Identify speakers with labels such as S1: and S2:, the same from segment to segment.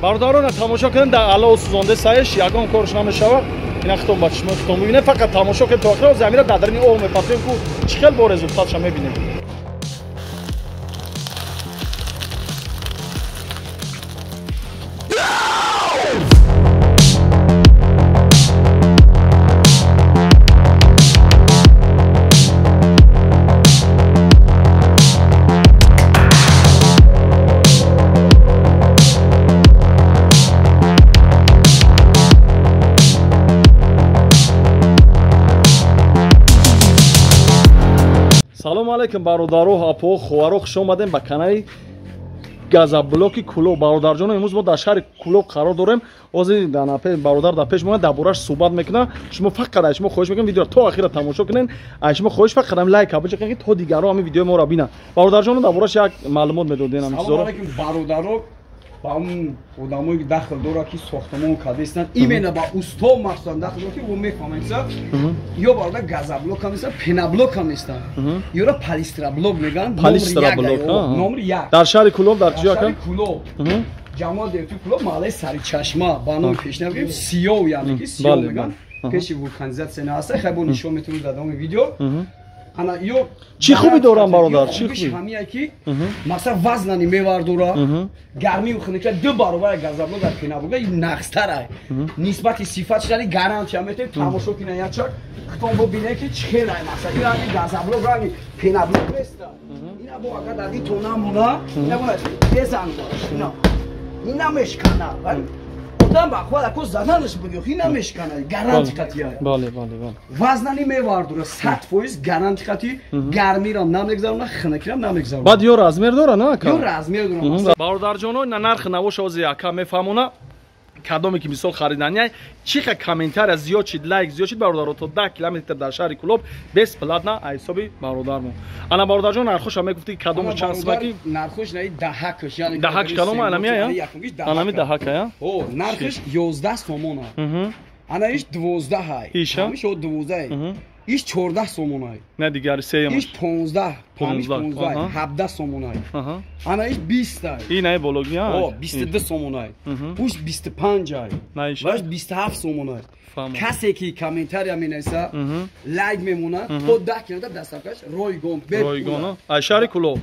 S1: бародарона тамошо кунед дар алоу сӯзонда саеш ягон корш намешавад. ина хитон ба чишмои хитон бибинед, фақат тамошо кунед то охир замира дар дарини об мепартем ку чӣ хел бо результатша мебинем. салому алайкум бародаро, ҳапо, хӯаро, хуш омадем ба канали газоблоки Кӯлоб. Бародарҷоно, имрӯз мо дар шаҳри Кӯлоб қарор дорем. Ҳозир бародар дар пеш мояд, дар бораш суҳбат мекунад. Шумо фақат аз шумо хоҳиш мекунам видеоро то охира тамошо кунед. Аз шумо хоҳиш фақат лайк ҳабаҷа кунед то дигарҳо ҳамин видеои моро бинанд. Бародарҷоно, дар бораш як маълумот медодем ҳамин чизоро.
S2: Салому алайкум бародаро. Ба он одамои дахл дора ки сохтамон кадестанд именно ба усто махсусан дахл дора ки во мефаҳманд ё бародар газоблок ҳам неста пеноблок ҳам неста ёра палистраблок меган номри 1
S1: дар шаҳри Кӯлоб дар куҷо ака
S2: Кӯлоб ҷамоат дертуи Кӯлоб маҳаллаи Сари Чашма ба номи пешнав гирем сиёв яъне ки сиёв меган пеши вулканизатсия наста хайбо нишон метавонед дар давоми видео ана ё
S1: чӣ хуби дорам бародар, чӣ хуби
S2: ҳамия ки масалан вазнани мевар дора гарми ухника 2 баробар газоблок дар пеноблок нақстара нисбати сифатшали гарантия метавонед тамошо кунед ячак хитон бо бинед ки чӣ хел масалан ин газоблок рами пеноблок неста ина бо агар дар ин тона мона ина бо безан ина ина мешкана одам ба ход ако заданаш будё ина мешкана гарантия
S1: бале
S2: вазнани мевардура 100% гарантия гармирам намегзарона хинакирам намегзарона
S1: баъд ё размер дора на ака
S2: ё размер дора
S1: бародарҷоно ина нархи навош ҳозир ака мефаҳмона кадоме ки мисол хариданияй чиха комментария зиёд шид лайк зиёд шид бародаро то 10 километр дар шаҳри Кӯлоб бесплатна аз ҳисоби бародармо ана бародарҷон нархоша мегуфти ки кадоме чанд сумаки
S2: нархош наи даҳакаш яъне
S1: даҳак кадоме анамия анами даҳака я
S2: о нархиш 11 сомон ана иш 12 ай иш 12 иш 14 сомон ай
S1: не дигари сеям
S2: иш 15 17 сомон ай ана иш 20 ай
S1: ина бология
S2: о 22 сомон ай уш 25 ай ваш 27 сомон ай касе ки комментария менависа лайк мемона то 10 километр дастакаш ройгон аз шаҳри Кӯлоб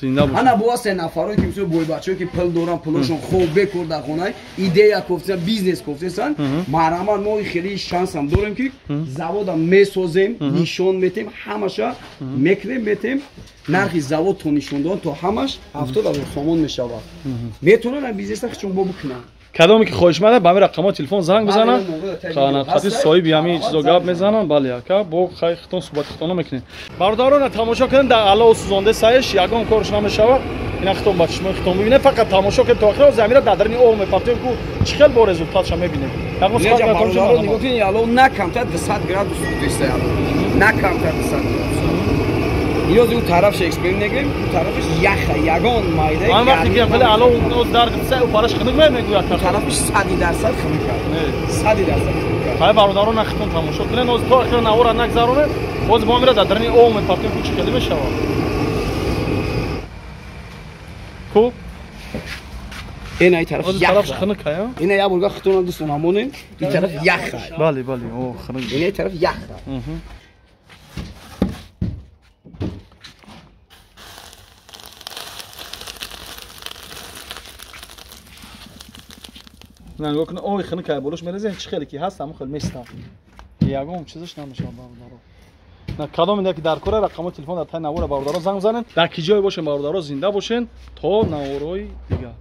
S2: зинда бош ана бо се нафаро ки мисол бойбачо ки пул доран пулошон хоб бекор дар хона идея кофта бизнес кофтасан мараман мо хели шанс ам дорем ки завода месозем нишон метем ҳамаша мекрем метем нархи завод то нишон додан то ҳамаш 70,000 сомон мешавад метавонам бизнеса хичон бо бикунам
S1: кадоме ки хоҳиш мада ба ҳамин рақамҳо телефон занг бизананд қанақати соҳиби ҳамин чизо гап мезананд бале ака бо хай хитон суҳбати хитона мекунед бародарона тамошо кунед дар алоу сӯзонда саеш ягон корш намешавад ина хитон ба чишмои хитон бибинед фақат тамошо кунед то охир замира дар дарини об мепартем ку чӣ хел бо результатша мебинем алоу на камтар 200 градус
S2: на камтар 200 градус ё зу тарафш эксперимент мегирем тарафш яха ягон майда
S1: ан вақте ки хеле алоу дар гиса упараш хинук мегӯяд
S2: тарафш 100% хинук кард 100%
S1: ҳай бародарона хитон тамошо кунед ҳозир то охир навора нагзаронед ҳозир бо мира дар дарини об мепартем ку чӣ хеле мешавад ку
S2: ина ин тараф
S1: тарафш хинук ая
S2: ина я бурга хитонам дӯстон амонем ин тараф яха
S1: бале о хинук
S2: ина ин тараф яха
S1: нагоҳ кунед ои хинукай болош мерезем чӣ хеле ки ҳаст ҳамон хел местам ягон чизаш намешавад бародаро на кадоме ки дар кора рақамҳои телефон дар тай навора бародаро занг бизанед дар ки ҷое бошен бародаро зинда бошен то навораҳои дигар